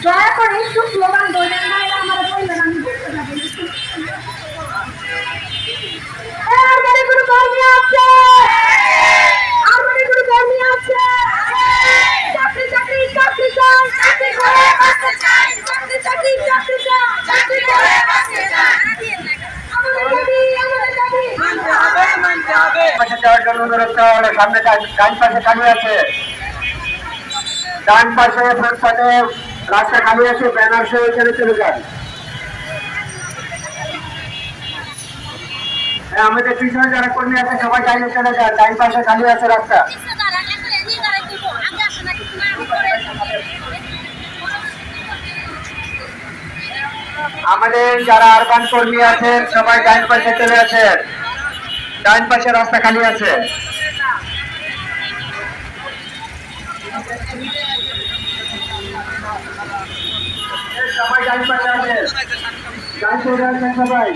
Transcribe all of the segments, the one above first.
দয়া করে একটু স্লোগান ধরেন না, এটা আমার বললেন আমি বুঝতে পারি। আমাদের কোনো কর্মী আছে, আমাদের কোনো কর্মী আছে, চাকরি চাকরি চাকরি চাই, চাকরি করে বাঁচতে চাই, চাকরি চাকরি চাকরি চাই, চাকরি করে বাঁচতে চাই। আমাদের দাবি মানতে হবে, মানতে হবে। পাশে যাওয়ার জন্য অনুরোধ করা হলো। সামনে ডান পাশে খালি আছে, ডান পাশে ফুটপাতে রাস্তা খালি আছে, ব্যানার সহ এখানে চলে যান। আমাদের পিছনে যারা কর্মী আছে সবাই ডাইনে চলে যান, ডান পাশে খালি আছে রাস্তা। আমাদের যারা আরবান কর্মী আছেন সবাই ডান পাশে চলে আছেন, ডান পাশে রাস্তা খালি আছে। সবাই ডান পাশে আছেন, ডান চলে আছেন সবাই।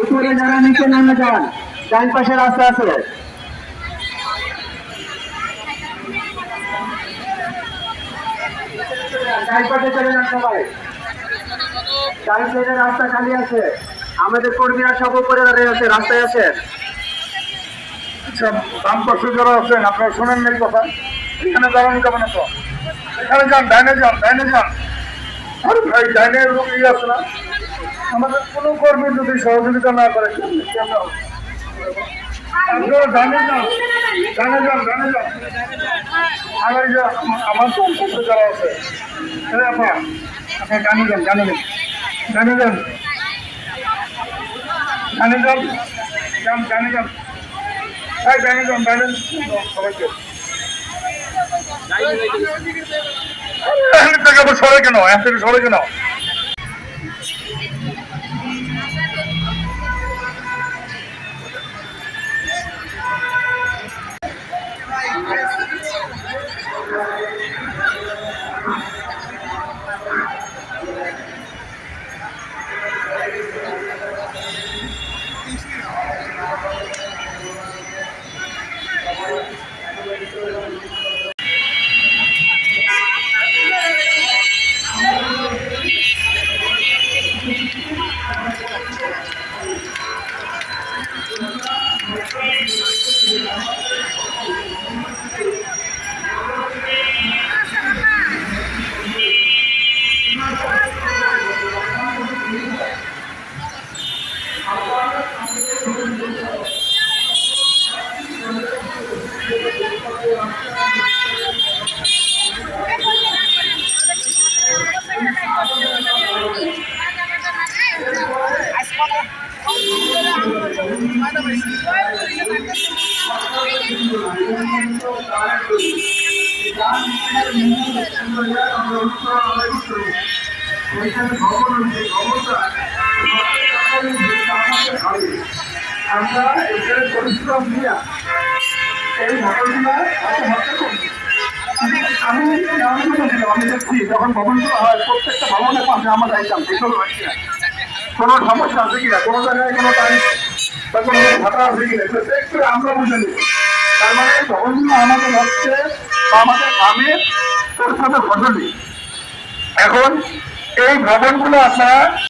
উপরে যারা নিচে নামে যান, ডান পাশে রাস্তা আছে। ডান পাশে চলে যান সবাই, ডান সাইডে রাস্তা খালি আছে। আমাদের কর্মীরা সব উপরে দাঁড়িয়ে আছে, রাস্তায় আছে। বাম পাশে যারা আছেন আপনারা শোনেন এই কথা, এখানে দাঁড়ানো যাবে না তো, এখানে যান, ডাইনে যান, ডাইনে যান। আরে ভাই ডাইনে লোক আছে না, আমাদের কোনো কর্মী যদি সহযোগিতা না করে আপনারা ডানে যান, ডানে যান, ডানে যান। আমার আমার পাশে যারা আছে আপনি ডানে যান, ডানে যান, ডানে যান, ডানে যান, যান, ডানে যান, এই ডানে যান, ডানে সবাইকে সরে কেন, এত সরে কেন? আমরা এখানে পরিশ্রম দিয়া এই ভবনগুলো আমি আমি দেখছি যখন ভবনগুলো হয় প্রত্যেকটা ভবনের পাশে আমরা যাইতাম কোনো সমস্যা আছে কিনা, কোনো জায়গায় কোনো টাইম বা কোনো ভাটা আছে কিনা একটু আমরা বুঝে নিই। তার মানে এই ভবনগুলো আমাদের হচ্ছে বা আমাদের গ্রামের পরিশ্রমের ফসলই। এখন এই ভবনগুলো আপনারা